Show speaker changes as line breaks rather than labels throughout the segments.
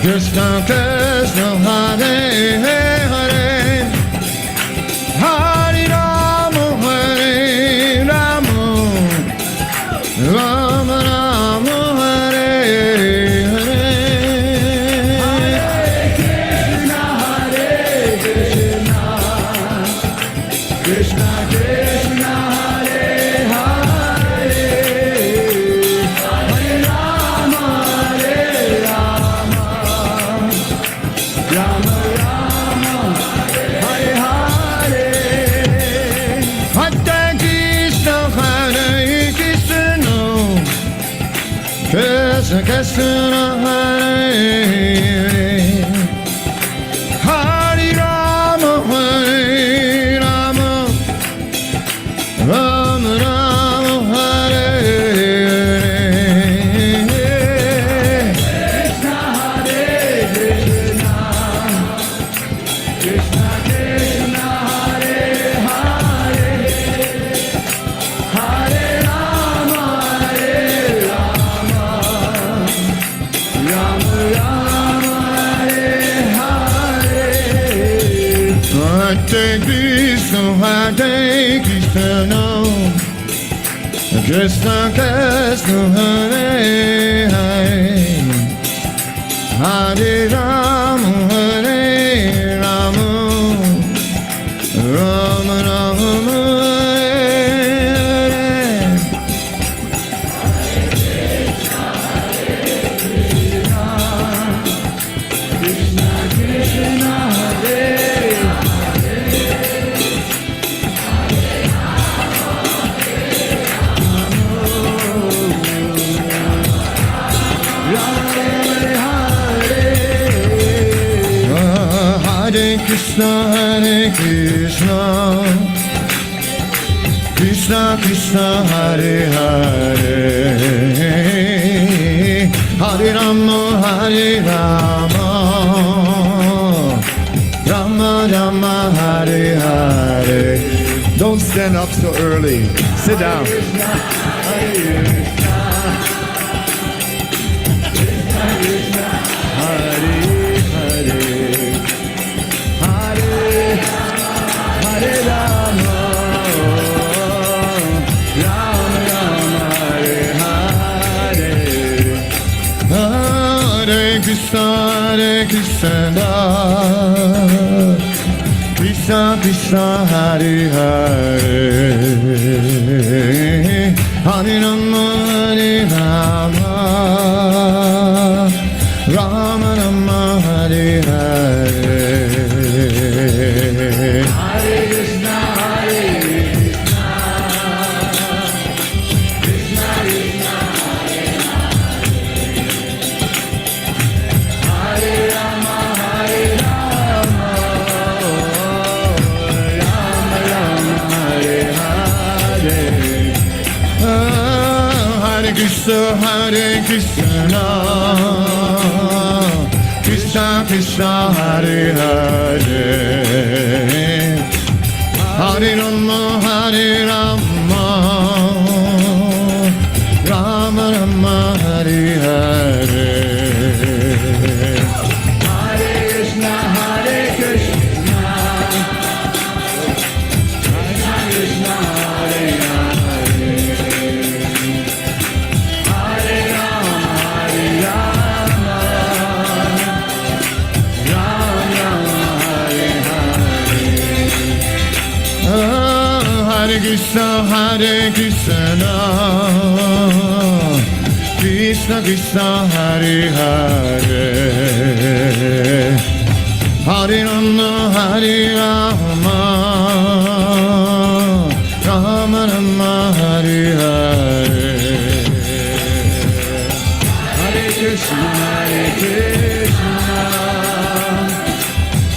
Krishna Krishna Hare Hare Hare Rama Hare Rama Rama Rama Hare Hare Hare Krishna Krishna Krishna Hare Hare Hare Rama Hare Rama Rama Rama Hare Hare Hare Krishna Hare Krishna Krishna Krishna Hare Hare Rama Hare Rama Rama Rama Hare Krishna Hare Krishna Krishna Krishna Hare Hare Hare Rama Hare Rama Rama Rama Hare Hare Hare Krishna Hare Krishna Krishna Krishna Hare Hare Hare Rama Hare Rama Rama Rama Krishna Krishna Hare Hare Krishna Krishna Krishna Hare Hare Hare Rama Rama Rama Hare Hare. Don't stand up so early. Sit down. Hare Rama, Rama Rama Hare Hare. Hare Krishna Krishna Krishna Hare Hare Hare Rama Rama Rama Hare Hare. Hare Krishna Krishna Krishna Hare Hare Rama Rama Rama Hare Hare. Hare Krishna Krishna Krishna Hare Hare Hare Rama Rama Rama Hare Hare. Hare Krishna Krishna Krishna Hare Hare Hare Rama Rama Hare Hare. Hare Krishna Krishna Krishna Hare Hare Hare Rama Rama Rama Hare Hare. Hare Krishna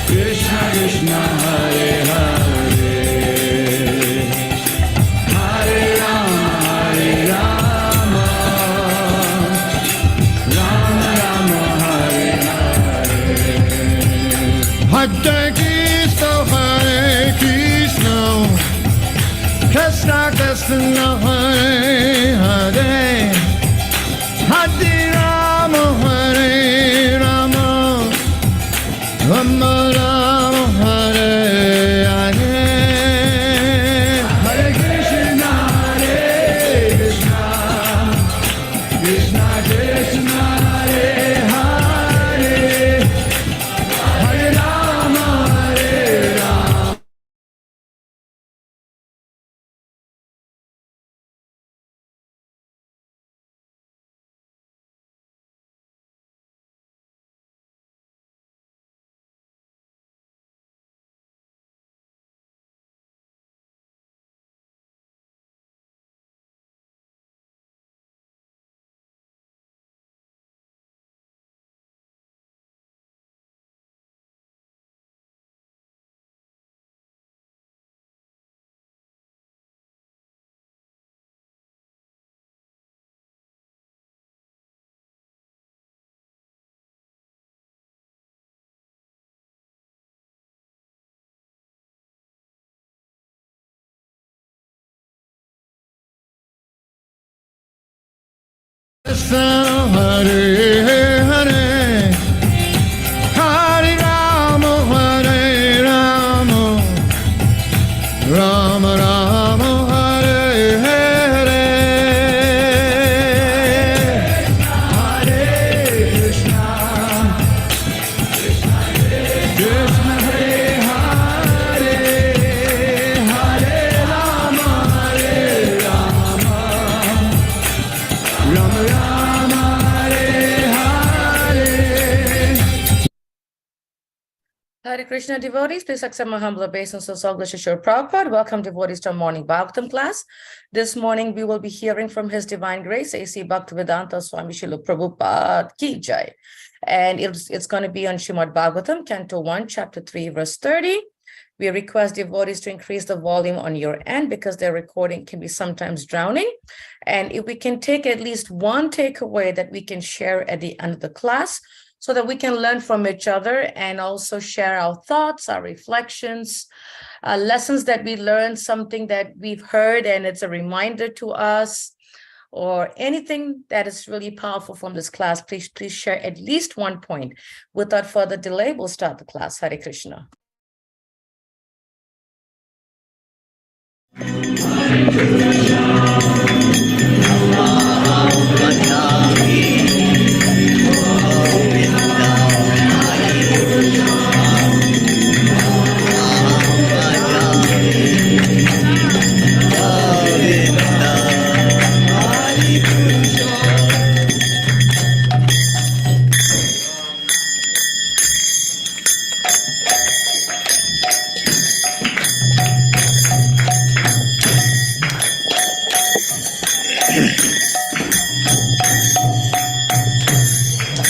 Krishna Krishna Hare Hare Hare Rama Rama Rama Rama Hare Hare Krishna, Hare Krishna, Krishna Krishna, Hare Hare, Hare Rama, Hare Rama, Rama Rama, Hare Hare. Hare Krishna, Hare Krishna, Krishna Krishna, Hare Hare, Hare Rama, Hare Rama. Hare Hare, Hare Rama, Hare Rama, Rama Rama, Hare Hare. Hare Krishna, Krishna Hare Hare, Hare Rama, Hare Rama, Rama Rama, Hare Hare.
Hare Krishna devotees, please accept my humble obeisance of Srila Prabhupada. Welcome devotees to our morning Bhagavatam class. This morning we will be hearing from His Divine Grace, A.C. Bhaktivedanta Swami Srila Prabhupada Ki Jai. And it's going to be on Srimad Bhagavatam, Canto 1, Chapter 3, Verse 30. We request devotees to increase the volume on your end because their recording can be sometimes drowning. And if we can take at least one takeaway that we can share at the end of the class, so that we can learn from each other and also share our thoughts, our reflections, lessons that we learned, something that we've heard and it's a reminder to us, or anything that is really powerful from this class. Please share at least one point. Without further delay, we'll start the class. Hare Krishna.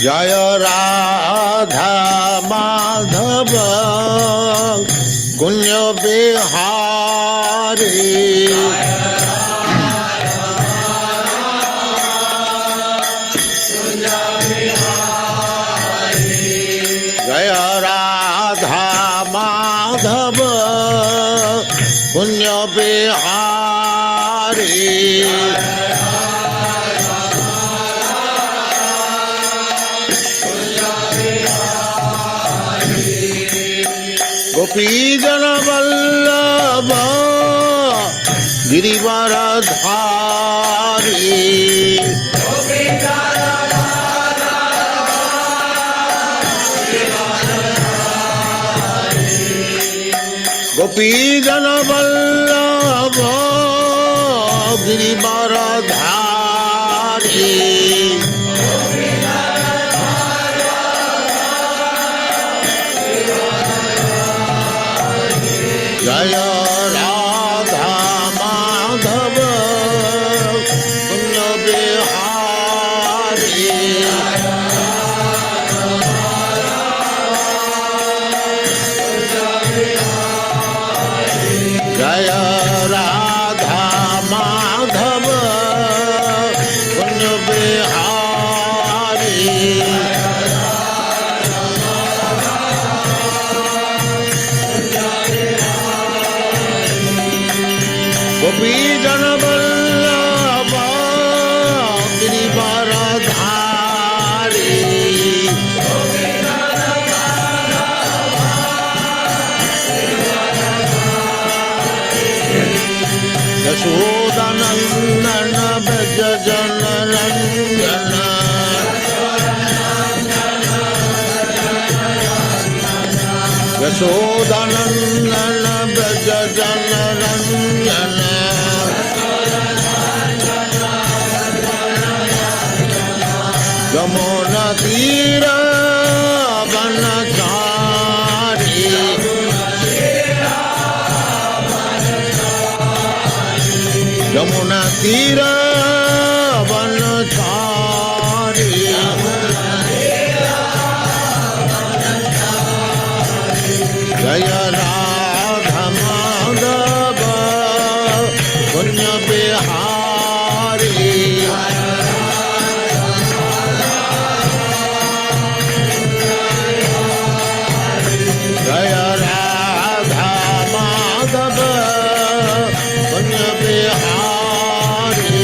Jaya Radha Madhava Kunya Bihari Jaya Radha Madhava Kunya Bihari Gopi Jana Vallabha Girivaradhari Gopi Jana Vallabha Girivaradhari Jaya Radha Madhava Kunya Bihari Jaya Radha Madhava Kunya Bihari
Gopi Jana Vallabha Girivaradhari Yashodanandana Braja Jana Ranjana Yashodanandana Braja Jana Ranjana Yamuna Tira Vanachari Yamuna Tira Vanachari Jaya Radha Madhava Punya Bihari Jaya Radha Madhava Punya Bihari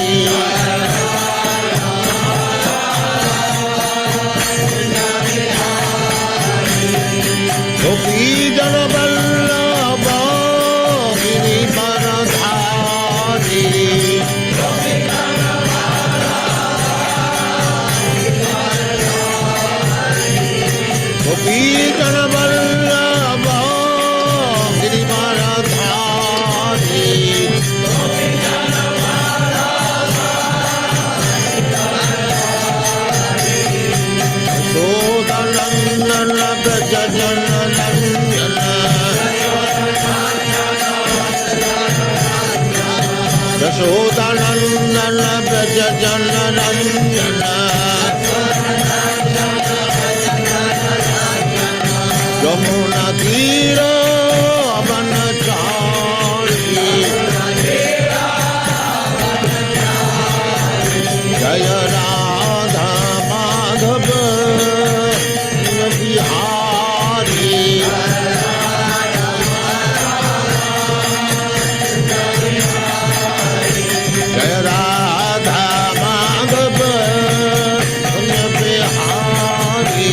Gopi Jana Vallabha Girivaradhari Gopi Jana Vallabha Girivaradhari Yashodanandana Braja Jana Ranjana Yashodanandana Braja Jana Ranjana Yamuna Tira Vanachari Jaya Radha Madhava Bihari Jaya Radha Madhava Bihari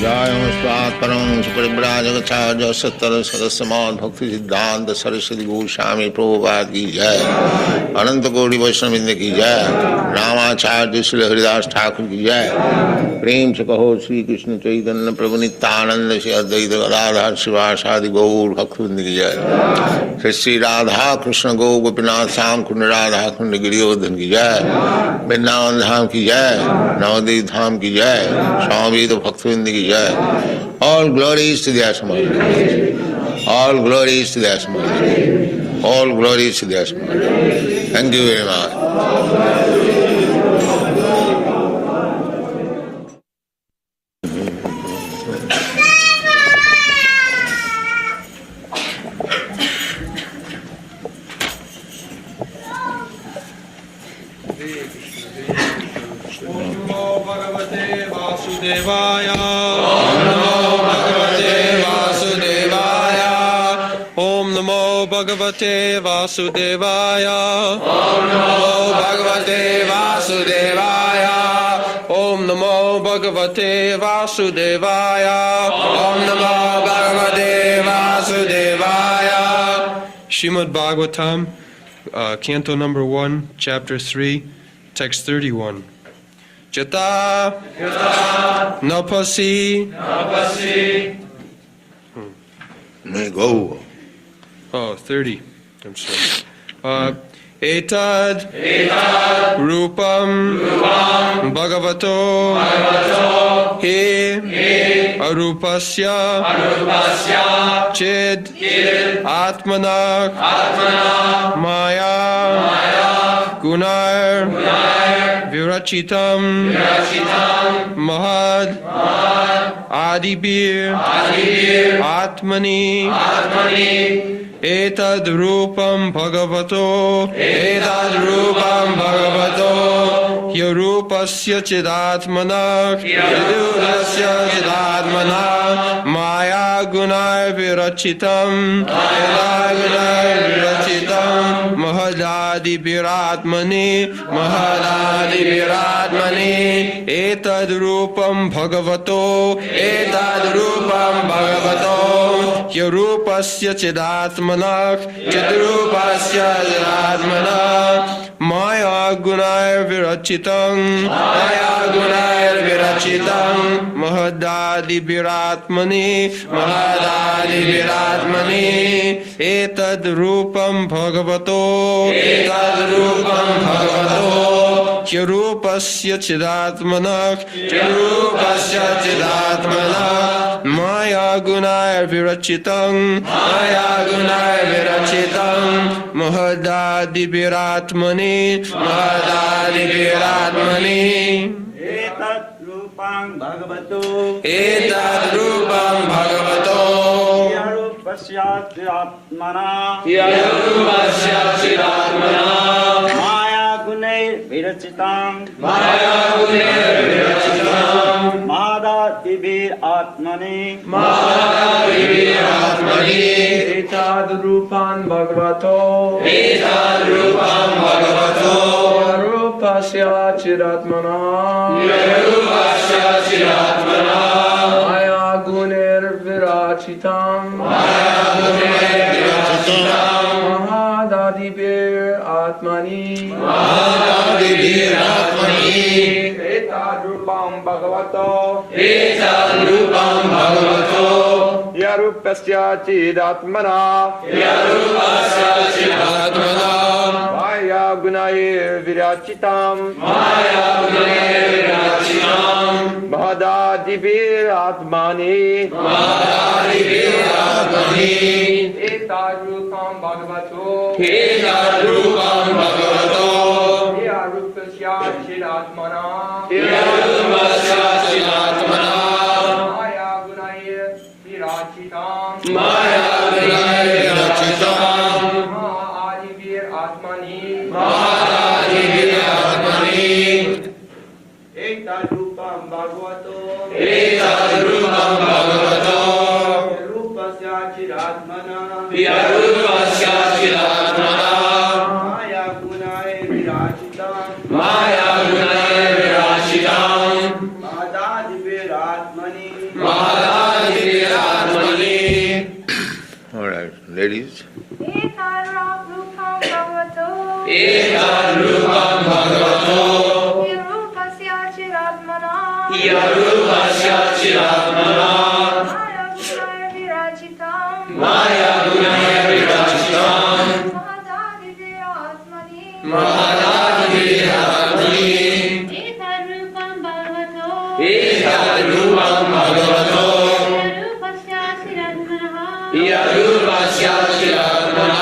Jaya Namaskar Param Suparibraj Acharya Sattara Sadasamad Bhakti Siddhanta Saraswati Goswami Prabhupada ki jai Ananta Koti Vaishnavindra ki jai Ramacharya Srila Haridas Thakur ki jai Prem se kaho Shri Krishna Chaitanya Prabhu Nityananda Shri Advaita Gadadhar Srivasadi Gaur Bhaktivinoda ki jai Shri Radha Krishna Go Gopinath Sam Kund Radha Kund Giridhar ki jai Vrindavan Dham ki jai Navadvip Dham ki jai Swami Bhaktivinoda ki jai All glories to the Asma. All glories to the Asma. All glories to the Asma. Thank you very much.
Namo Bhagavate Vasudevaya. Om Namo Bhagavate Vasudevaya. Om Namo Bhagavate Vasudevaya. Om Namo Bhagavate Vasudevaya. Om Namo Bhagavate Vasudevaya. Om Namo Bhagavate Vasudevaya. Srimad Bhagavatam, Canto number 1, Chapter 3, Text 31. Jata Napasi.
May go.
Oh, 30. I'm sorry. Etad Rupam Bhagavato He Arupasya Chid Atmanak Maya Gunar Virachitam Mahad Adibir Atmani Etad rupam bhagavato. Etad rupam bhagavato. Yarupasya chidatmana. Yarupasya chidatmana. Maya gunay virachitam. Maya gunay virachitam. Mahadadi viratmani. Mahadadi viratmani. Etad rupam bhagavato. Etad rupam bhagavato. Yarupasya chidatmanak. Chidrupasya chidatmanak. Maya gunay virachitam. Maya gunay virachitam. Mahadadi viratmani. Mahadadi viratmani. Etad rupam bhagavato. Etad rupam bhagavato. Yarupasya chidatmanak. Yarupasya chidatmanak. Maya gunay virachitam. Maya gunay virachitam. Mahadadi viratmani. Mahadadi viratmani.
Etat rupang bhagavato.
Etad rupam bhagavato.
Yarupasya chidatmana.
Yarupasya chidatmana.
Maya gunay virachitam.
Maya gunay virachitam.
Mahada divir atmani.
Mahadadi viratmani.
Etad rupan bhagavato.
Etad rupam bhagavato.
Yarupasya chidatmana.
Yarupasya chidatmana.
Maya guner virachitam.
Maya gunay virachitam.
Mahadadibir atmani.
Mahadadi viratmani.
Etad rupam bhagavato.
Etad rupam bhagavato.
Yarupasya chidatmana.
Yarupasya chidatmana.
Maya gunair virachitam.
Maya gunay virachitam.
Mahadadibir atmani.
Mahadadi viratmani.
Etad rupam bhagavato.
Etad rupam bhagavato.
Yarupasya chidatmana.
Yarupasya chidatmana.
Maya gunair virachitam.
Maya gunay virachitam.
Mahadivir atmani.
Mahadadi viratmani.
Etat rupang bhagavato.
Etad rupam bhagavato.
Rupasya chidatmana.
Yarupasya chidatmana.
Maya gunay virachitam.
Maya gunay virachitam.
Mahada divir atmani.
Mahadadi viratmani. All right, ladies.
Etad rupam bhagavato.
Etad rupam bhagavato.
Yarupasya chidatmana.
Yarupasya chidatmana.
Maya gunay virachitam.
Maya gunay virachitam.
Mahadadivir atmani.
Mahadadi viratmani.
Etad rupam bhagavato.
Etad rupam bhagavato.
Yarupasya chidatmana.
Yarupasya chidatmana.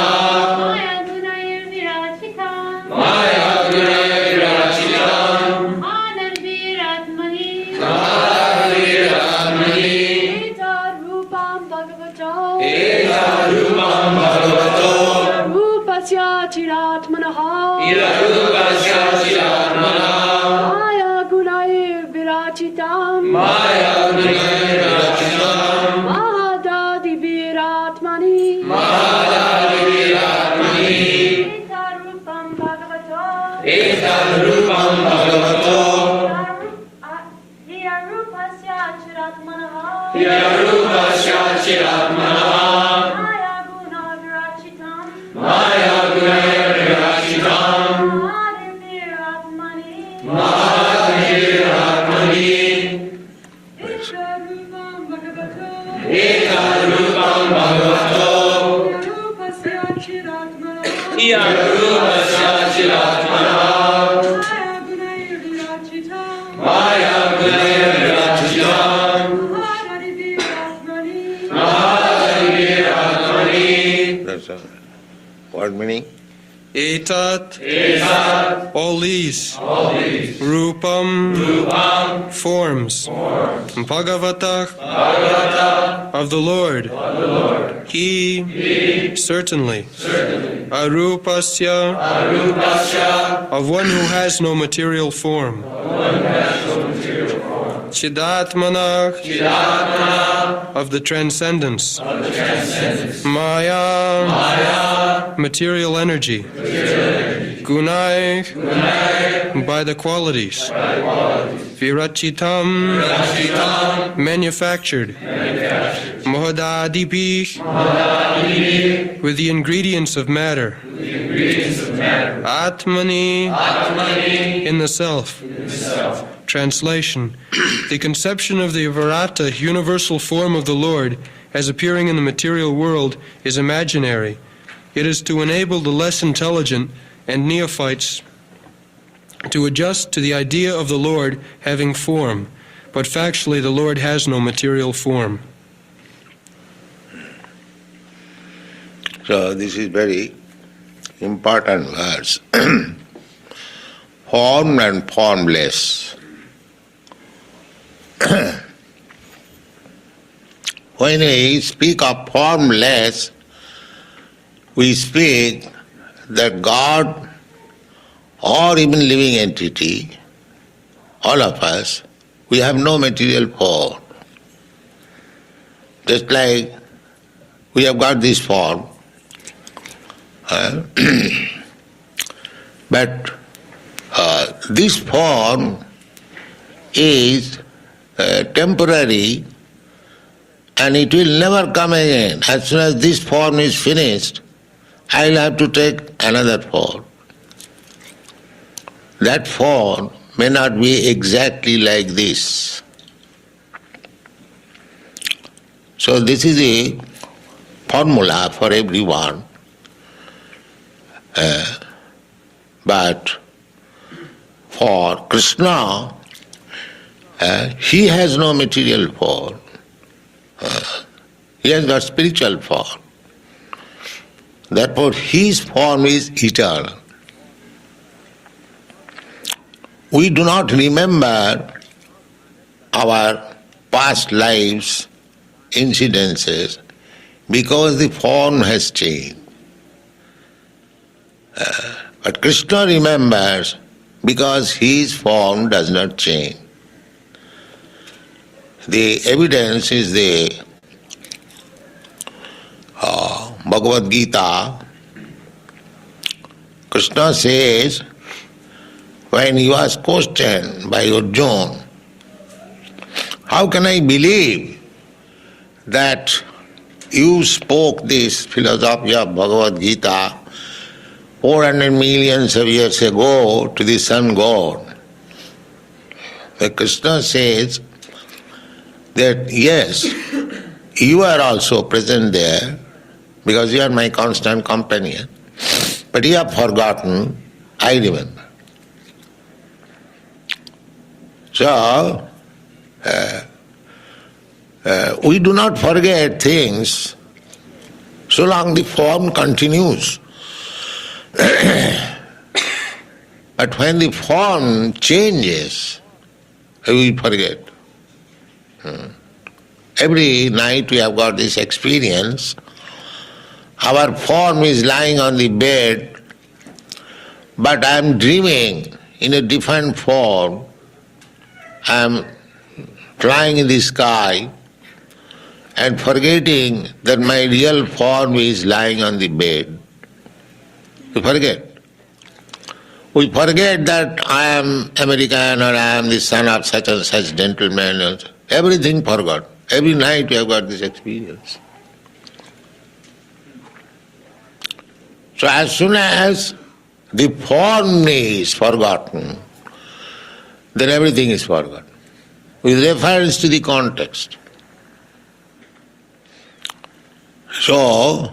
Maya gunay virachitam.
Maya gunay virachitam.
Mahadadivir atmani.
Mahadadi viratmani.
Etad rupam bhagavato.
Etad rupam bhagavato.
Yarupasya chidatmana.
Yarupasya chidatmana.
Maya gunay virachitam.
Maya gunay virachitam.
Mahadadivir atmani.
Mahadadi viratmani.
Etad rupam bhagavato.
Etad rupam bhagavato.
Yarupasya chidatmana.
Yarupasya chidatmana.
Maya gunay virachitam.
Maya gunay virachitam.
Mahadadivir atmani.
Mahadadi viratmani.
Etad rupam bhagavato.
Etad rupam bhagavato.
Yarupasya chidatmana.
Yarupasya chidatmana.
Maya gunay virachitam.
Maya gunay virachitam.
Mahadadivir atmani.
Mahadadi viratmani. That's all. What meaning?
Etat, all these, Rupam, forms, Bhagavatah, of the Lord, He, certainly, Arupasya, of one who has no material form, Chidatmanah, of the transcendence, Maya, material energy, Gunai, by the qualities, Virachitam, manufactured, Mohadadipi, with the ingredients of matter, Atmani, in the self. Translation: the conception of the Virata, universal form of the Lord, as appearing in the material world is imaginary. It is to enable the less intelligent and neophytes to adjust to the idea of the Lord having form, but factually the Lord has no material form.
So this is very important verse. Formed and formless. When we speak of formless, we speak that God or even living entity, all of us, we have no material form. Just like we have got this form, but this form is temporary and it will never come again. As soon as this form is finished, I will have to take another form. That form may not be exactly like this. So this is a formula for everyone. But for Krishna, he has no material form. He has got spiritual form. Therefore, his form is eternal. We do not remember our past lives, incidences, because the form has changed. But Krishna remembers because his form does not change. The evidence is the Bhagavad Gita. Krishna says, when he was questioned by Arjuna, how can I believe that you spoke this philosophy of Bhagavad Gita 400 millions of years ago to the sun god? The Krishna says that yes, you are also present there because you are my constant companion, but you have forgotten, I remember. So, we do not forget things so long the form continues. But when the form changes, we forget. Every night we have got this experience. Our form is lying on the bed, but I am dreaming in a different form. I am flying in the sky and forgetting that my real form is lying on the bed. We forget. We forget that I am American or I am the son of such and such gentleman. Everything forgot. Every night we have got this experience. So as soon as the form is forgotten, then everything is forgotten, with reference to the context. So,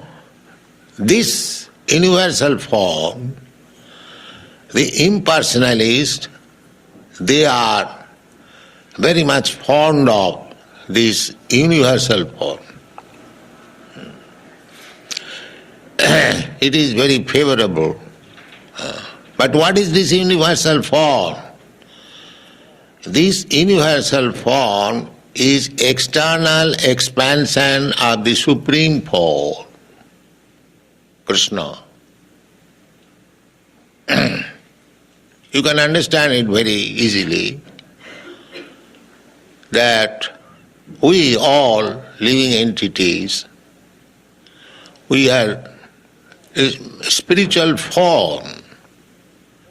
this universal form, the impersonalists, they are very much fond of this universal form. It is very favorable But what is this universal form? This universal form is external expansion of the Supreme Form, Krishna. You can understand it very easily that we all living entities, we are a spiritual form,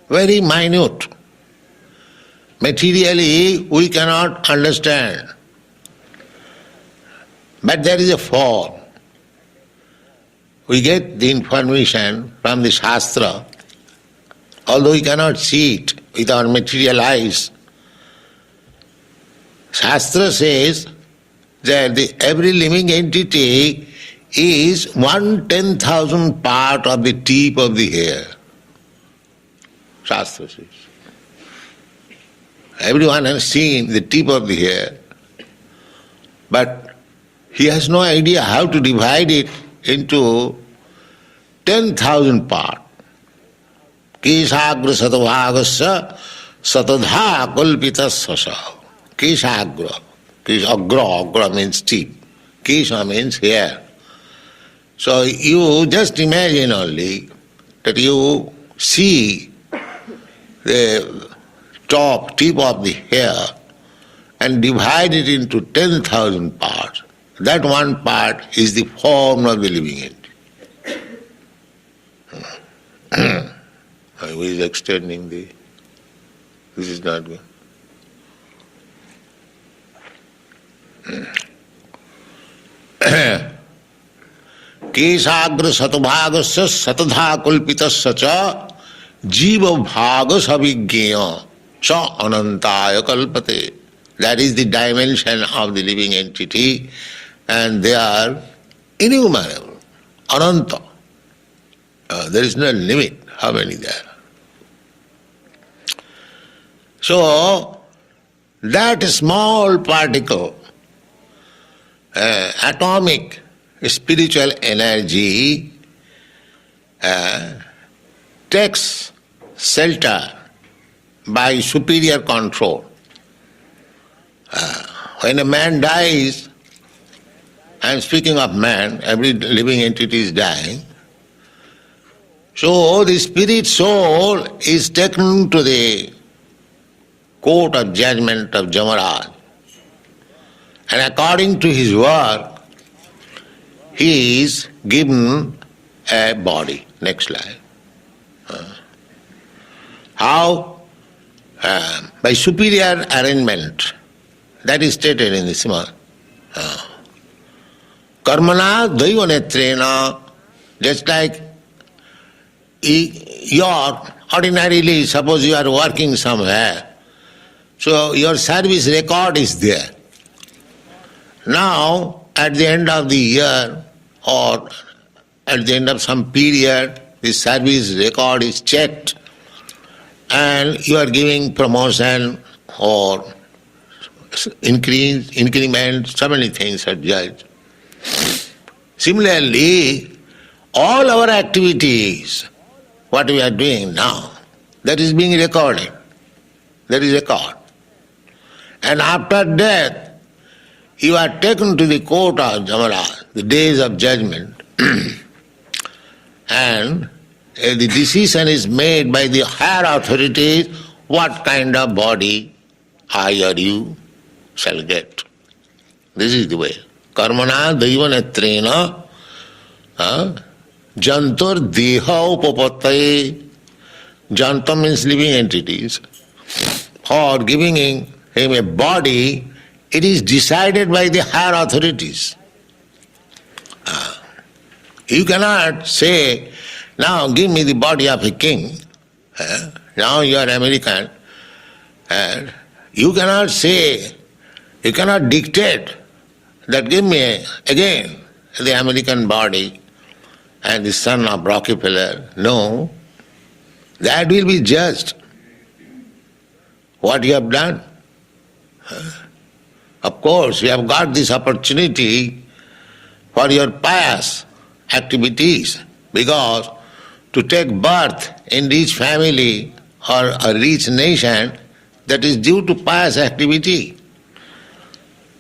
very minute. Materially we cannot understand, but there is a form. We get the information from the Shastra, although we cannot see it with our material eyes. Shastra says that every living entity is 1/10,000 part of the tip of the hair. Shastra says. Everyone has seen the tip of the hair, but he has no idea how to divide it into 10,000 parts. Keshagra satabhagasya satadha kalpitasya. Keshagra. Agra means tip. Kesha means hair. So you just imagine only that you see the top tip of the hair and divide it into 10,000 parts. That one part is the form of the living entity. I was extending the... This is not good. Keshagra satbhagasya satadha kulpitasya cha jiva bhaga savigya cha anantaya kalpate. That is the dimension of the living entity, and they are innumerable, ananta. There is no limit how many there are. So, that small particle, atomic spiritual energy, takes shelter by superior control. When a man dies, I am speaking of man, every living entity is dying, so the spirit soul is taken to the court of judgment of Jamaraj. And according to his work, he is given a body. Next slide. How? By superior arrangement. That is stated in the Srimad. Karmana daiva netrena, just like your ordinarily, suppose you are working somewhere, so your service record is there. Now, at the end of the year or at the end of some period, the service record is checked and you are giving promotion or increment, so many things are judged. Similarly, all our activities, what we are doing now, that is being recorded. There is a record. And after death, you are taken to the court of Jamaraj, the days of judgment, and the decision is made by the higher authorities what kind of body I or you shall get. This is the way. Karmana daiva netrena jantur deha upapattaye. Janta means living entities. For giving him a body, it is decided by the higher authorities. You cannot say, now give me the body of a king. Now you are American. You cannot say, you cannot dictate that give me again the American body and the son of Rockefeller. No, that will be judged. What you have done. Of course, you have got this opportunity for your pious activities, because to take birth in rich family or a rich nation, that is due to past activity.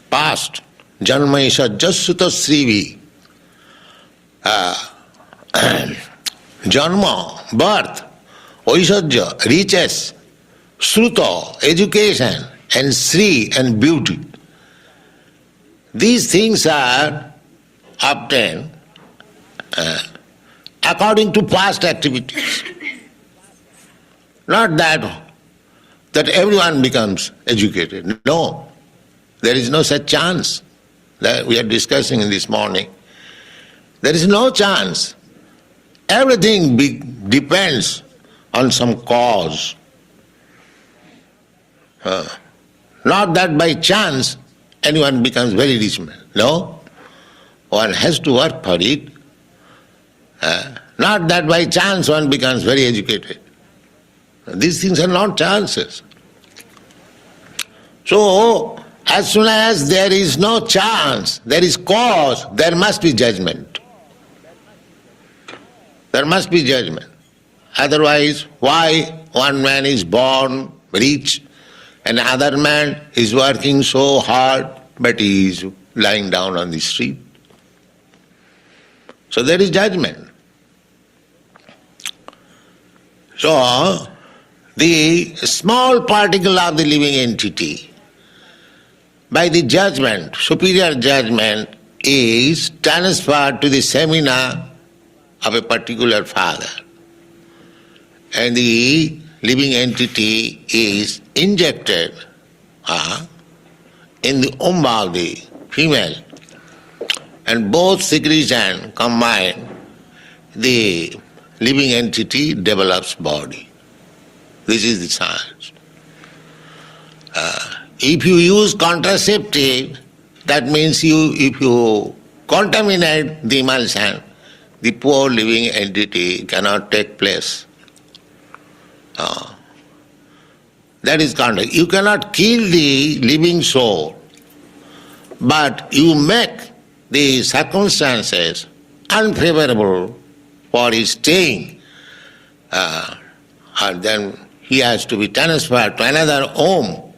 Past. Janma isha jassuta srivi. Janma, birth, oishadya, riches, sruta, education, and sri, and beauty. These things are obtained according to past activities. Not that everyone becomes educated. No, there is no such chance. That we are discussing in this morning. There is no chance. Everything depends on some cause. Not that by chance anyone becomes very rich man. No, one has to work for it. Not that by chance one becomes very educated. These things are not chances. So, as soon as there is no chance, there is cause, there must be judgment. There must be judgment. Otherwise, why one man is born rich and another man is working so hard but he is lying down on the street? So there is judgment. So, the small particle of the living entity, by the judgment, superior judgment, is transferred to the seminar of a particular father. And the living entity is injected in the womb of the female. And both secretion combined, the living entity develops body. This is the science. If you use contraceptive, that means if you contaminate the emulsion, the poor living entity cannot take place. That is contact. You cannot kill the living soul, but you make the circumstances unfavorable for his staying, and then he has to be transferred to another home.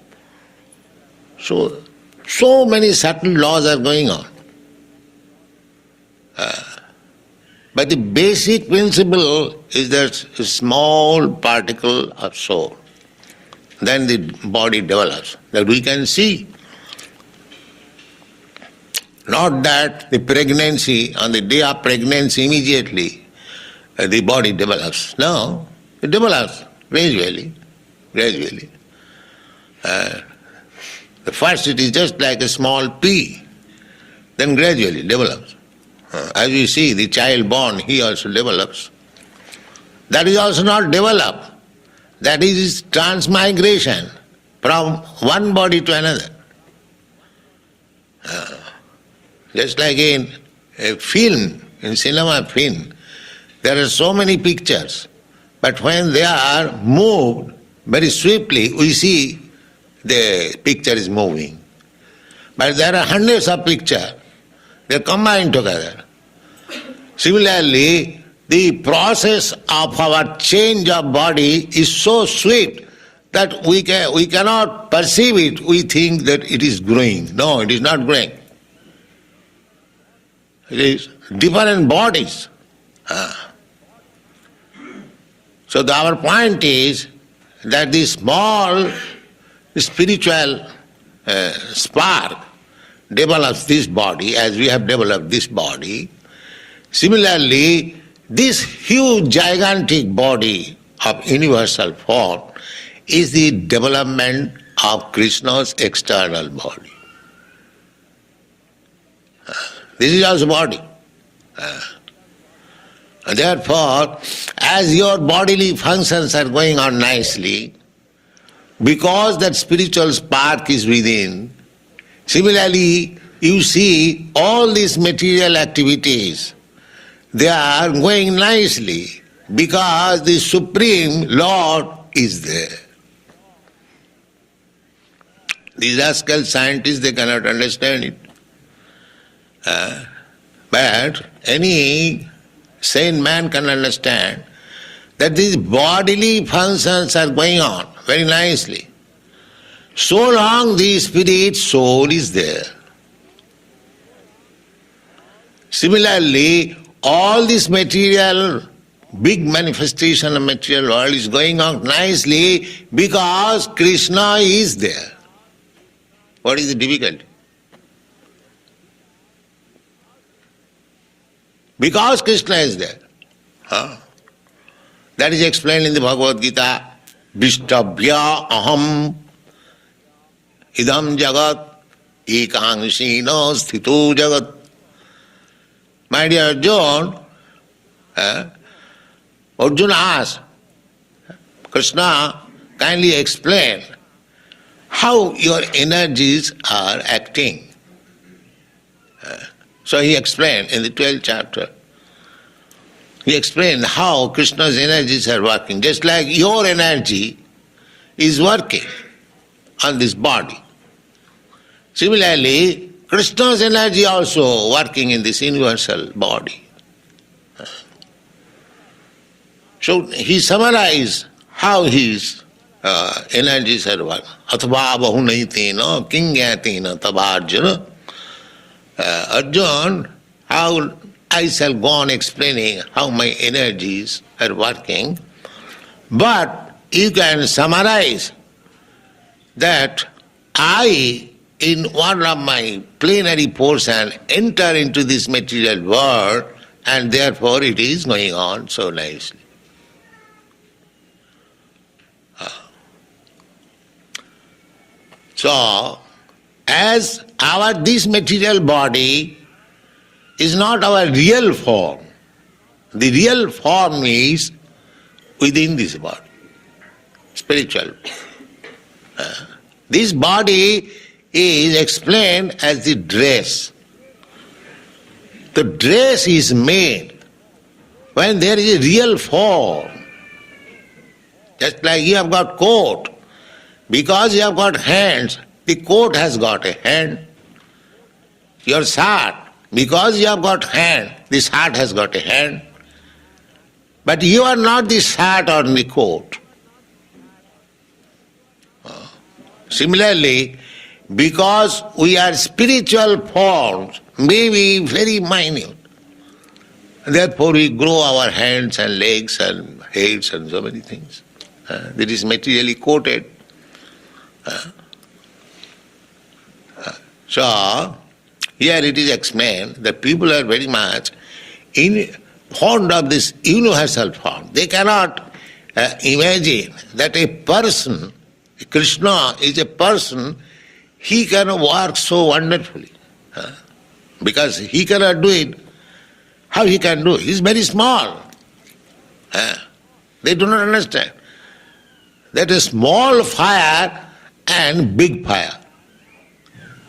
So many subtle laws are going on. But the basic principle is that a small particle of soul. Then the body develops. That we can see. Not that the pregnancy, on the day of pregnancy immediately, the body develops. No, it develops gradually. First it is just like a small pea, then gradually develops. As we see, the child born, he also develops. That is also not develop. That is transmigration from one body to another. Just like in a film, in cinema film, there are so many pictures, but when they are moved very swiftly, we see the picture is moving. But there are hundreds of pictures, they are combined together. Similarly, the process of our change of body is so swift that we cannot perceive it. We think that it is growing. No, it is not growing. It is different bodies. So our point is that the small spiritual spark develops this body as we have developed this body. Similarly, this huge gigantic body of universal form is the development of Krishna's external body. This is also body. Therefore, as your bodily functions are going on nicely, because that spiritual spark is within, similarly, you see all these material activities, they are going nicely because the Supreme Lord is there. These rascal scientists, they cannot understand it. But any sane man can understand that these bodily functions are going on very nicely. So long the spirit soul is there. Similarly, all this material, big manifestation of material world is going on nicely because Krishna is there. What is the difficulty? Because Krishna is there. That is explained in the Bhagavad Gita. Vishtabhya aham idam jagat ekangsina sthito jagat. My dear Arjuna, Arjuna asked, Krishna, kindly explain how your energies are acting. So he explained in the 12th chapter. He explained how Krishna's energies are working. Just like your energy is working on this body. Similarly, Krishna's energy also working in this universal body. So he summarized how his energies are working. Atva bahunaitina kingyatena tabarjuna. Arjuna, how I shall go on explaining how my energies are working, but you can summarize that I, in one of my plenary portion, enter into this material world, and therefore it is going on so nicely. So, as this material body is not our real form, the real form is within this body, spiritual. This body is explained as the dress. The dress is made when there is a real form. Just like you have got coat, because you have got hands, the coat has got a hand. Your shirt, because you have got hand, the shirt has got a hand. But you are not the shirt or the coat. Similarly, because we are spiritual forms, maybe very minute, therefore we grow our hands and legs and heads and so many things. That is materially coated. So, here it is explained that people are very much fond of this universal form. They cannot imagine that a person, Krishna is a person, he can work so wonderfully. Because he cannot do it. How he can do it? He is very small. They do not understand. That a small fire and big fire.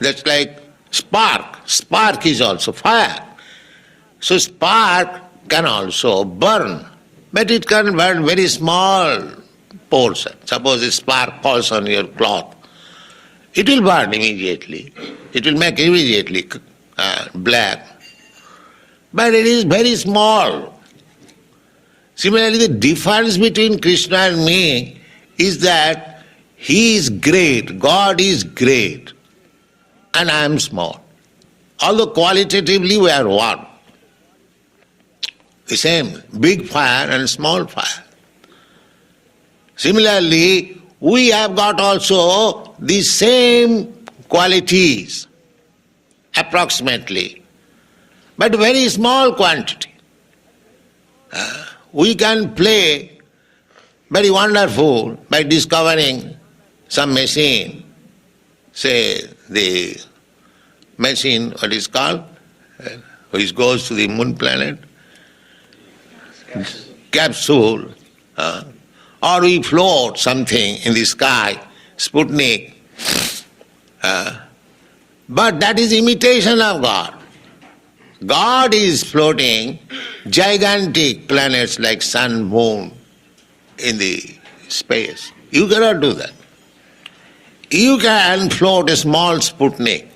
That's like spark. Spark is also fire. So spark can also burn, but it can burn very small portion. Suppose a spark falls on your cloth, it will burn immediately. It will make immediately black. But it is very small. Similarly, the difference between Krishna and me is that he is great, God is great, and I am small. Although qualitatively we are one. The same, big fire and small fire. Similarly, we have got also the same qualities, approximately, but very small quantity. We can play very wonderful by discovering some machine, say the machine, what is called, which goes to the moon planet, capsule, or we float something in the sky, Sputnik. But that is imitation of God. God is floating gigantic planets like sun, moon in the space. You cannot do that. You can float a small Sputnik.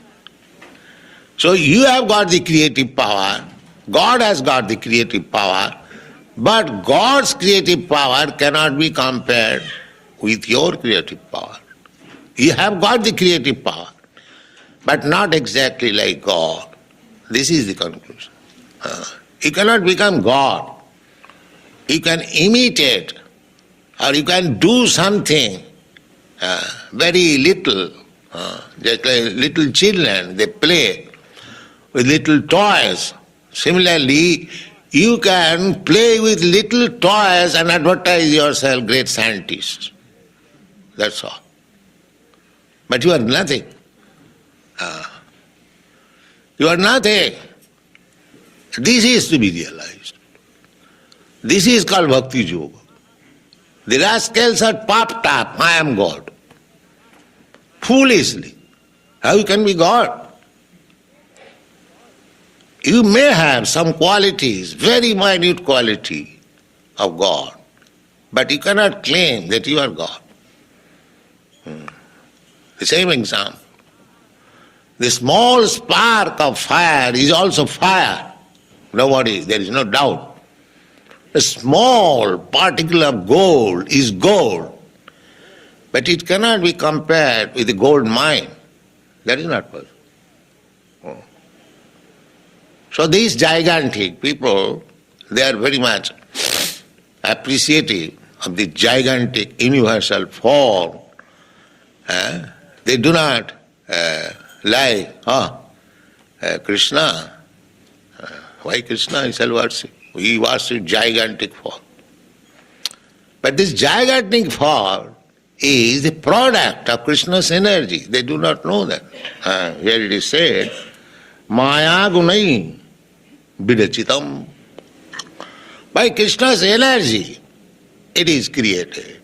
So you have got the creative power, God has got the creative power, But God's creative power cannot be compared with your creative power. You have got the creative power, but not exactly like God. This is the conclusion. You cannot become God. You can imitate or you can do something very little, just like little children, they play with little toys. Similarly, you can play with little toys and advertise yourself great scientist. That's all. But you are nothing. You are nothing. This is to be realized. This is called Bhakti Yoga. The rascals are popped up, I am God. Foolishly. How you can be God? You may have some qualities, very minute quality of God, but you cannot claim that you are God. The same example. The small spark of fire is also fire. There is no doubt. A small particle of gold is gold, but it cannot be compared with the gold mine. That is not possible. So these gigantic people, they are very much appreciative of the gigantic universal form. They do not like, Krishna. Why Krishna? He shall worship. We worship gigantic form. But this gigantic form is the product of Krishna's energy. They do not know that. Here it is said, Maya gunai vidachitam. By Krishna's energy, it is created.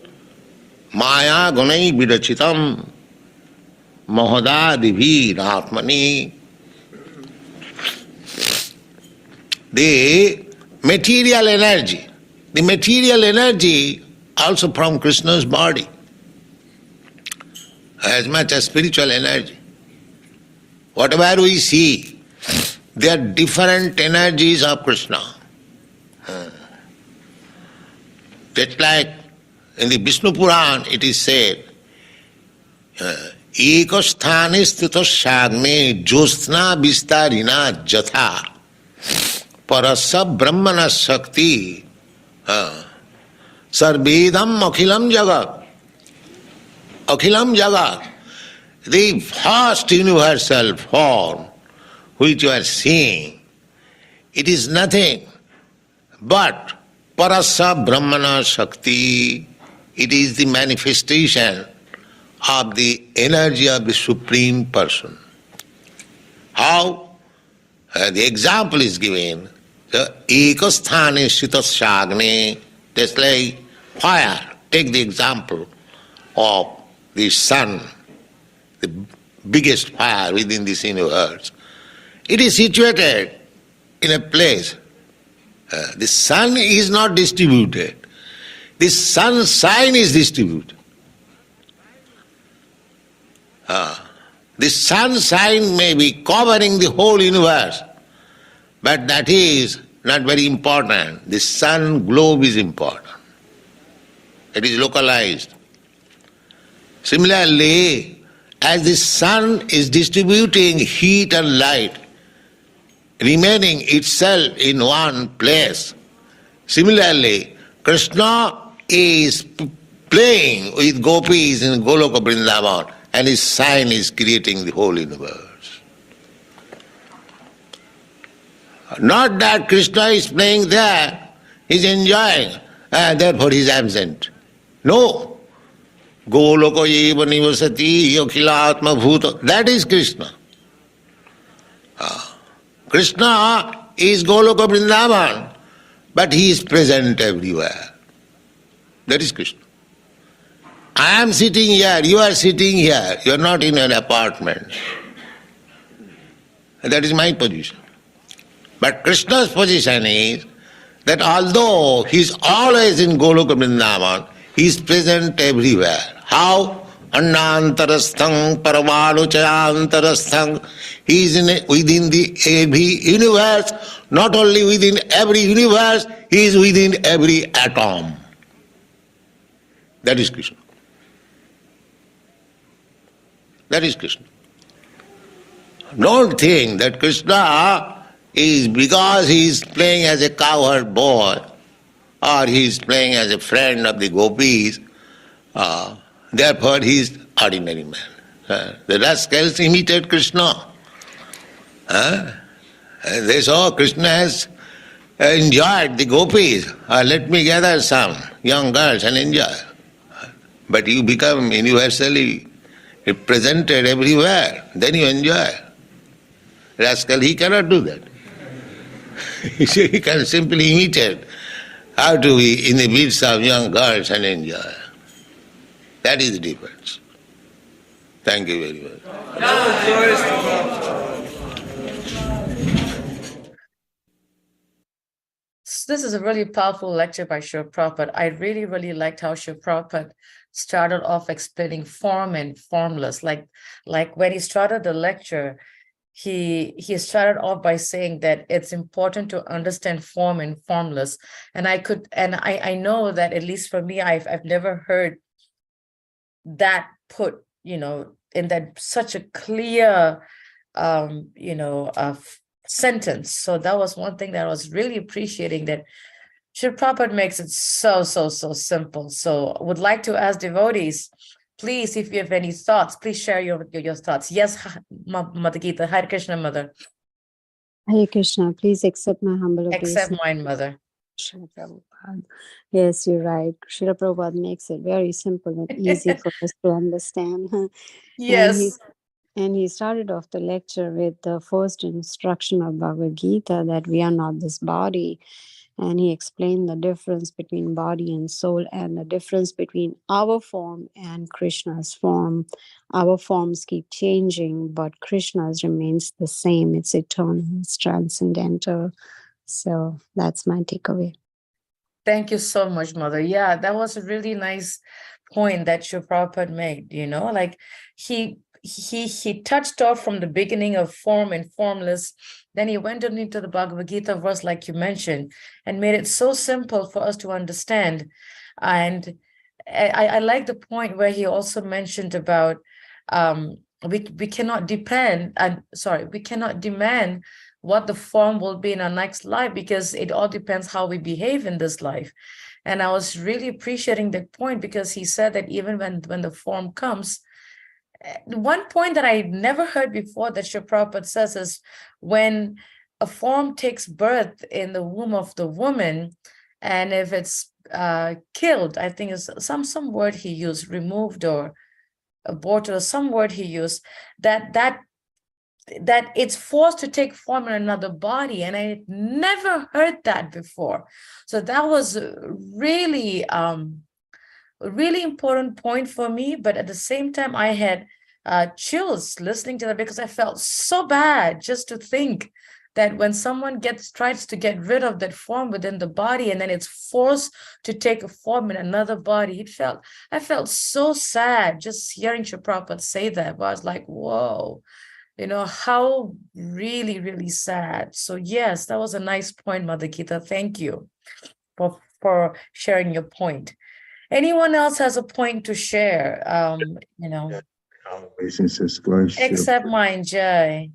Maya gunai vidachitam mahadadibhi atmani. The material energy also from Krishna's body, as much as spiritual energy. Whatever we see, they are different energies of Krishna. Just like in the Vishnu Puran it is said, Ekasthane sthitasagne josthna vistarina jatha parasya brahmana shakti sarvedam akhilam jagat. Akhilam jagat, the vast universal form which you are seeing, it is nothing but parasya brahmana shakti. It is the manifestation of the energy of the Supreme Person. How? The example is given. Ekasthane sthitasagne, just like fire. Take the example of the sun, the biggest fire within this universe. It is situated in a place. The sun is not distributed. The sunshine is distributed. The sunshine may be covering the whole universe, but that is not very important. The sun globe is important. It is localized. Similarly, as the sun is distributing heat and light, remaining itself in one place, similarly, Krishna is playing with gopis in Goloka Vrindavan, and his sign is creating the whole universe. Not that Krishna is playing there, he is enjoying, and therefore he is absent. No. Goloka eva nivasati akhilatma bhuta. That is Krishna. Krishna is Goloka Vrindavan, but he is present everywhere. That is Krishna. I am sitting here, you are sitting here, you are not in an apartment. That is my position. But Krishna's position is that although he is always in Goloka Vrindavan, he is present everywhere. How? Annantarasthang Paramanuchayantarasthang. He is within the every universe, not only within every universe, he is within every atom. That is Krishna. That is Krishna. Don't think that Krishna is because he is playing as a cowherd boy or he is playing as a friend of the gopis, therefore he is ordinary man. The rascals imitate Krishna. They saw Krishna has enjoyed the gopis. Let me gather some young girls and enjoy. But you become universally represented everywhere, then you enjoy. Rascal, he cannot do that. He can simply imitate how to be in the midst of young girls and enjoy. That is the difference. Thank you very much.
This is a really powerful lecture by Srila Prabhupada. I really, really liked how Srila Prabhupada started off explaining form and formless. Like when he started the lecture, he started off by saying that it's important to understand form and formless. And I know that at least for me, I've never heard that put, in that such a clear, sentence. So that was one thing that I was really appreciating, that Srila Prabhupada makes it so simple. So I would like to ask devotees, please, if you have any thoughts, please share your thoughts. Yes, Mother Gita. Hare Krishna, Mother.
Hare Krishna, please accept my humble
Accept
obeisance.
mine, Mother.
Srila Prabhupada. Yes, you're right. Srila Prabhupada makes it very simple and easy for us to understand.
Yes.
And he started off the lecture with the first instruction of Bhagavad Gita, that we are not this body. And he explained the difference between body and soul, and the difference between our form and Krishna's form. Our forms keep changing, but Krishna's remains the same. It's eternal, it's transcendental. So that's my takeaway.
Thank you so much, Mother. Yeah, that was a really nice point that Srila Prabhupada made, like he touched off from the beginning of form and formless. Then he went into the Bhagavad Gita verse, like you mentioned, and made it so simple for us to understand. And I like the point where he also mentioned about we cannot we cannot demand what the form will be in our next life, because it all depends how we behave in this life. And I was really appreciating that point, because he said that even when the form comes, one point that I never heard before that Srila Prabhupada says is, when a form takes birth in the womb of the woman, and if it's killed, I think is some word he used, removed or aborted, or some word he used, that it's forced to take form in another body. And I never heard that before. So that was really a really important point for me. But at the same time, I had chills listening to that, because I felt so bad just to think that when someone tries to get rid of that form within the body, and then it's forced to take a form in another body, I felt so sad just hearing Srila Prabhupada say that. But I was like, whoa, how really, really sad. So yes, that was a nice point, Mother Gita. Thank you for sharing your point. Anyone else has a point to share? Except mine, Jai.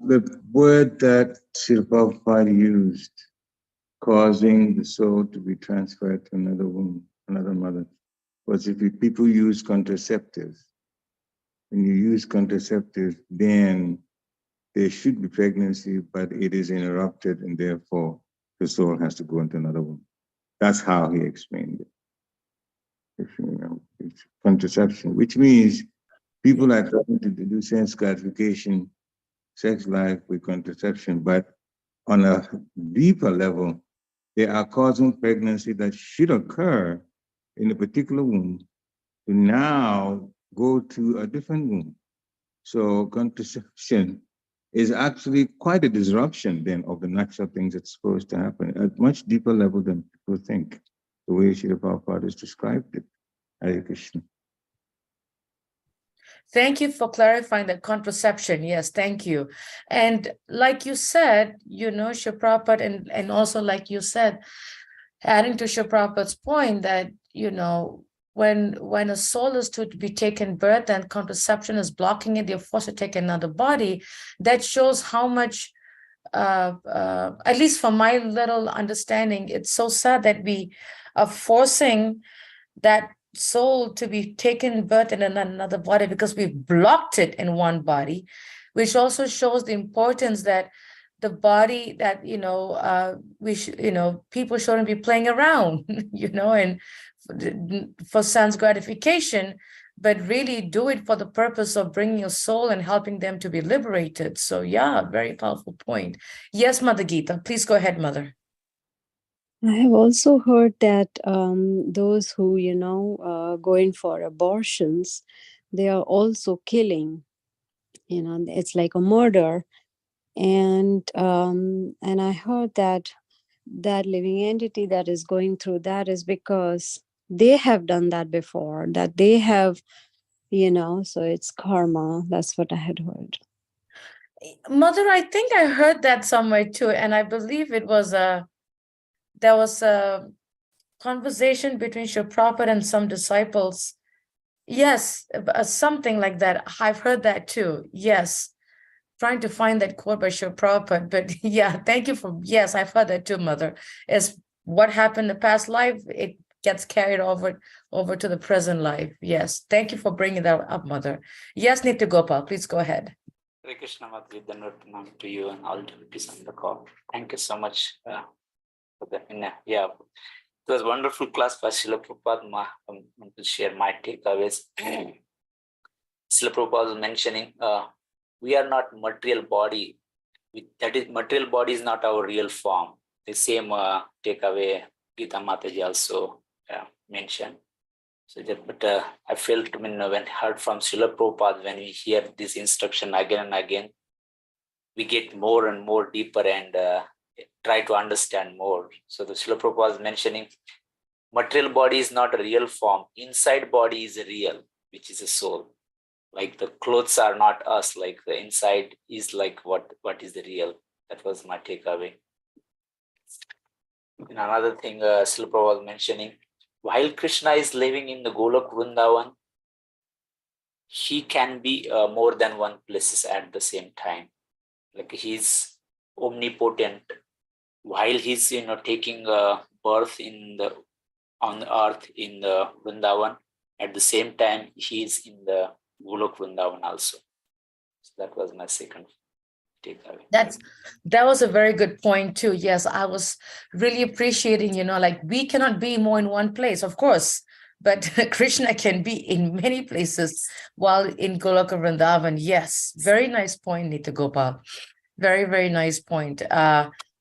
The word that Srila Prabhupada used, causing the soul to be transferred to another womb, another mother, was if people use contraceptives. When you use contraceptives, then there should be pregnancy, but it is interrupted, and therefore the soul has to go into another womb. That's how he explained it. If you remember, it's contraception, which means people are trying to do sense gratification, sex life with contraception, but on a deeper level, they are causing pregnancy that should occur in a particular womb to now go to a different womb. So contraception is actually quite a disruption then of the natural things that's supposed to happen at a much deeper level than people think, the way Srila Prabhupada has described it. Hare Krishna.
Thank you for clarifying that contraception. Yes, thank you. And like you said, Srila Prabhupada, and also like you said, adding to Srila Prabhupada's point that, when a soul is to be taken birth and contraception is blocking it, they're forced to take another body. That shows how much, at least from my little understanding, it's so sad that we are forcing that soul to be taken birth in another body because we blocked it in one body, which also shows the importance that the body that we should, people shouldn't be playing around, and for sense gratification, but really do it for the purpose of bringing your soul and helping them to be liberated. So yeah, very powerful point. Yes, Mother Geeta, please go ahead, Mother.
I have also heard that those who, go in for abortions, they are also killing. It's like a murder. And I heard that living entity that is going through that is because they have done that before, that they have, so it's karma. That's what I had heard.
Mother, I think I heard that somewhere too, and I believe there was a conversation between Srila Prabhupada and some disciples. Yes, something like that. I've heard that too. Yes, trying to find that quote by Srila Prabhupada. But yeah, thank you for, yes, I've heard that too, Mother. Is what happened in the past life, it gets carried over to the present life. Yes, thank you for bringing that up, Mother. Yes, Nitya Gopal, please go ahead.
Hare Krishna, Madhvi, Dhanurtanam to you and all devotees on the call. Thank you so much for that. Yeah, it was a wonderful class by Srila Prabhupada. I want to share my takeaways. Srila Prabhupada was mentioning, we are not material body. That is, material body is not our real form. The same takeaway Gita Mataji also mentioned. So that, but I felt when I heard from Srila Prabhupada, when we hear this instruction again and again, we get more and more deeper and try to understand more. So the Srila Prabhupada was mentioning, material body is not a real form. Inside body is a real, which is a soul. Like the clothes are not us, like the inside is like what is the real. That was my takeaway. And another thing Srila Prabhupada was mentioning, while Krishna is living in the Golok Vrindavan, he can be more than one places at the same time. Like he's omnipotent. While he's taking birth on the earth in the Vrindavan, at the same time he's in the Golok Vrindavan also. So that was my second takeaway.
That was a very good point too. Yes, I was really appreciating, like we cannot be more in one place, of course, but Krishna can be in many places while in Goloka Vrindavan. Yes, very nice point, Nitya Gopal. Very, very nice point.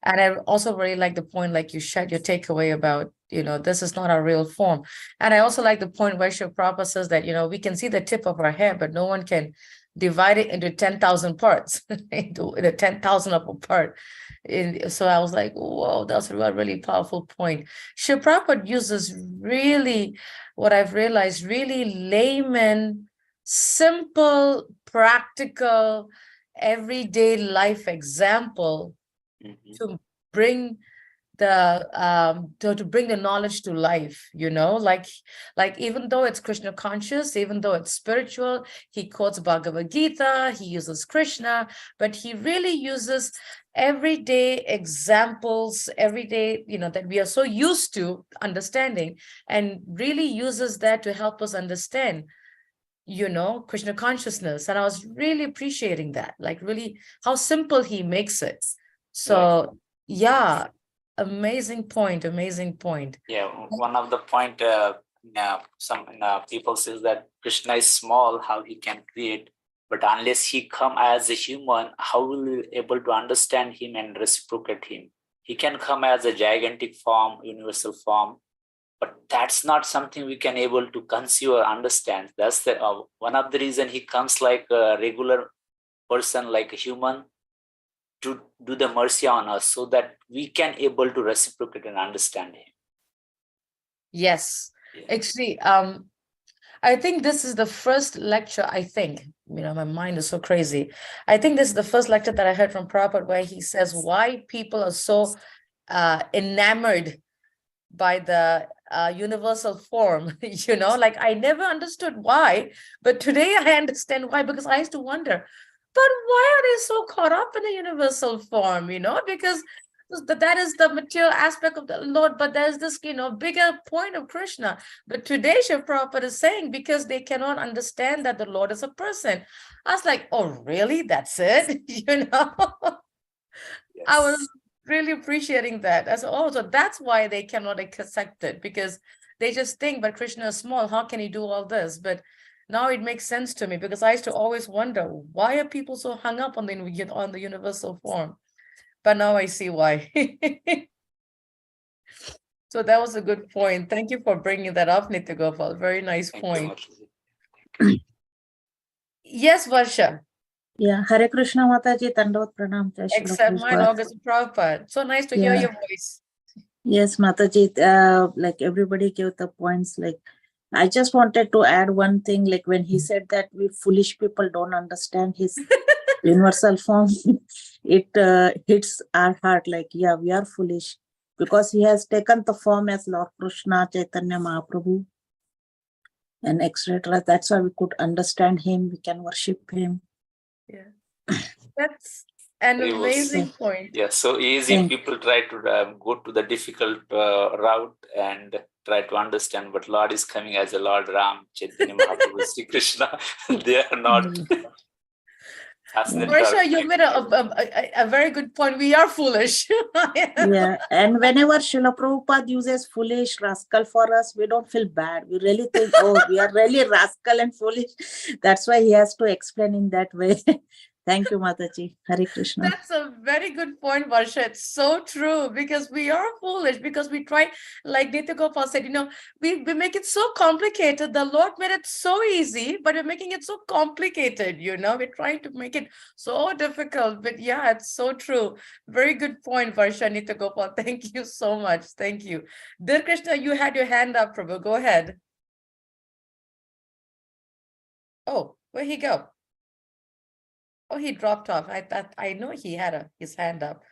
And I also really like the point, like you shared your takeaway about, this is not our real form. And I also like the point where Srila Prabhupada says that, we can see the tip of our hair, but no one can divide it into 10,000 parts, into the 10,000 of a part. So I was like, whoa, that's a really powerful point. Srila Prabhupada uses really, what I've realized, really layman, simple, practical, everyday life example to bring the to bring the knowledge to life, like even though it's Krishna conscious, even though it's spiritual, he quotes Bhagavad Gita, he uses Krishna, but he really uses everyday examples, everyday, that we are so used to understanding, and really uses that to help us understand Krishna consciousness. And I was really appreciating that, like really how simple he makes it. So yeah, amazing point.
Yeah, one of the point some people says that Krishna is small, how he can create, but unless he come as a human, how will we be able to understand him and reciprocate him? He can come as a gigantic form, universal form, but that's not something we can able to conceive or understand. That's the one of the reason he comes like a regular person, like a human, to do the mercy on us, so that we can able to reciprocate and understand him.
Yes, actually, I think this is the first lecture, I think, my mind is so crazy. I think this is the first lecture that I heard from Prabhupada where he says why people are so enamored by the universal form, like I never understood why, but today I understand why, because I used to wonder, but why are they so caught up in the universal form, because that is the material aspect of the Lord, but there's this, bigger point of Krishna. But today Shiv Prabhupada is saying because they cannot understand that the Lord is a person. I was like, oh, really? That's it? I was really appreciating that. I said, oh, so that's why they cannot accept it, because they just think, but Krishna is small. How can he do all this? But now it makes sense to me, because I used to always wonder, why are people so hung up on the universal form? But now I see why. So that was a good point. Thank you for bringing that up, Nitya Gopal. Very nice point. Yes, Varsha.
Yeah, Hare Krishna Mataji, Dandavat Pranam. Jai Srila
Except mine,
Prabhupada.
August Prabhupada. So nice to hear
Yeah.
your voice.
Yes, Mataji, like everybody gave the points. Like, I just wanted to add one thing. Like when he said that we foolish people don't understand his universal form, it hits our heart. Like, yeah, we are foolish because he has taken the form as Lord Krishna, Chaitanya Mahaprabhu, and etc. That's why we could understand him. We can worship him.
Yeah, that's an
It was-
amazing point.
Yeah, so easy.
Thank-
People try to go to the difficult route and try to understand, but Lord is coming as a Lord Ram, Chaitanya Mahaprabhu, Sri Krishna. They are not.
Varsha, you made a very good point. We are foolish.
Yeah, and whenever Srila Prabhupada uses foolish, rascal for us, we don't feel bad. We really think, oh, we are really rascal and foolish. That's why he has to explain in that way. Thank you, Mataji. Hare Krishna.
That's a very good point, Varsha. It's so true, because we are foolish, because we try, like Nitya Gopal said, we make it so complicated. The Lord made it so easy, but we're making it so complicated, we're trying to make it so difficult. But yeah, it's so true. Very good point, Varsha, Nitya Gopal. Thank you so much. Thank you. Dear Krishna, you had your hand up, Prabhu. Go ahead. Oh, where'd he go? Oh, he dropped off. I know he had his hand up.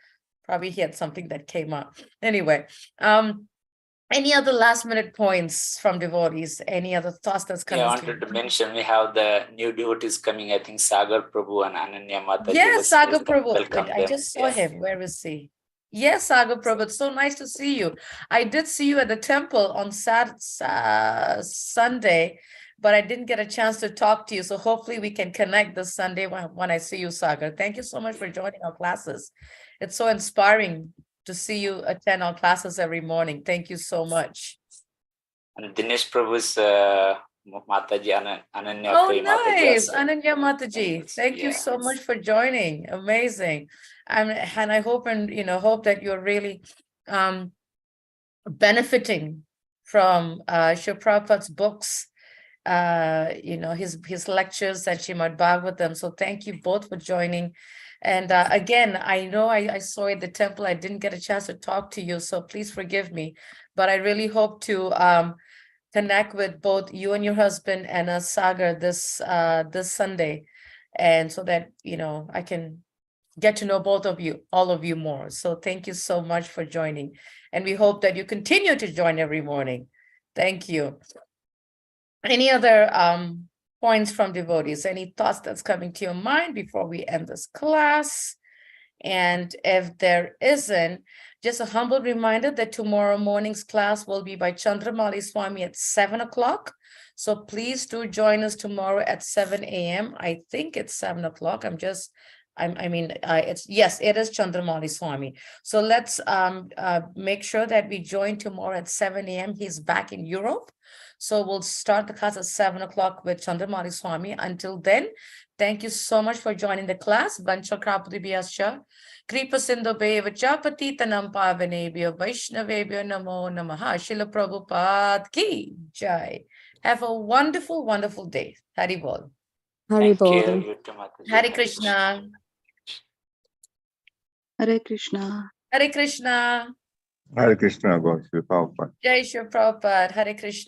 Probably he had something that came up. Anyway, any other last minute points from devotees? Any other thoughts that's coming?
Yeah, I wanted to mention we have the new devotees coming. I think Sagar Prabhu and Ananya Mataji.
Yes, Sagar Prabhu.
Welcome
I
them.
just saw him. Where is he? Yes, Sagar Prabhu. It's so nice to see you. I did see you at the temple on Sunday, but I didn't get a chance to talk to you. So hopefully we can connect this Sunday when I see you, Sagar. Thank you so much for joining our classes. It's so inspiring to see you attend our classes every morning. Thank you so much.
And Dinesh Prabhu's Mataji, Ananya.
Oh,
Mataji
nice.
also.
Ananya Mataji. Thank you so much for joining. Amazing. And I hope hope that you're really benefiting from Srila Prabhupada's books, his lectures at Srimad Bhagavatam. So thank you both for joining. And again, I know I saw at the temple, I didn't get a chance to talk to you, so please forgive me. But I really hope to connect with both you and your husband and Sagar this Sunday, and so that I can get to know all of you more. So thank you so much for joining, and we hope that you continue to join every morning. Thank you. Any other points from devotees? Any thoughts that's coming to your mind before we end this class? And if there isn't, just a humble reminder that tomorrow morning's class will be by Chandramali Swami at 7 o'clock. So please do join us tomorrow at 7 a.m. I think it's 7 o'clock. It is Chandramali Swami. So let's make sure that we join tomorrow at 7 a.m. He's back in Europe. So we'll start the class at 7 o'clock with Chandramali Swami. Until then, thank you so much for joining the class. Vancha Krapudibhyascha, Kripa Sindhu Bevacha, Patitanam Pavanebhyo, Vaishnavebhyo Namo Namaha, Srila Prabhupada Ki Jai. Have a wonderful, wonderful day. Hari Bol.
Hari
Thank you.
Bol.
You too, Mataji.
Hare Krishna.
Hare Krishna.
Hare Krishna.
Hare Krishna, God, Srila Prabhupada.
Jai Shri Prabhupada. Hare Krishna.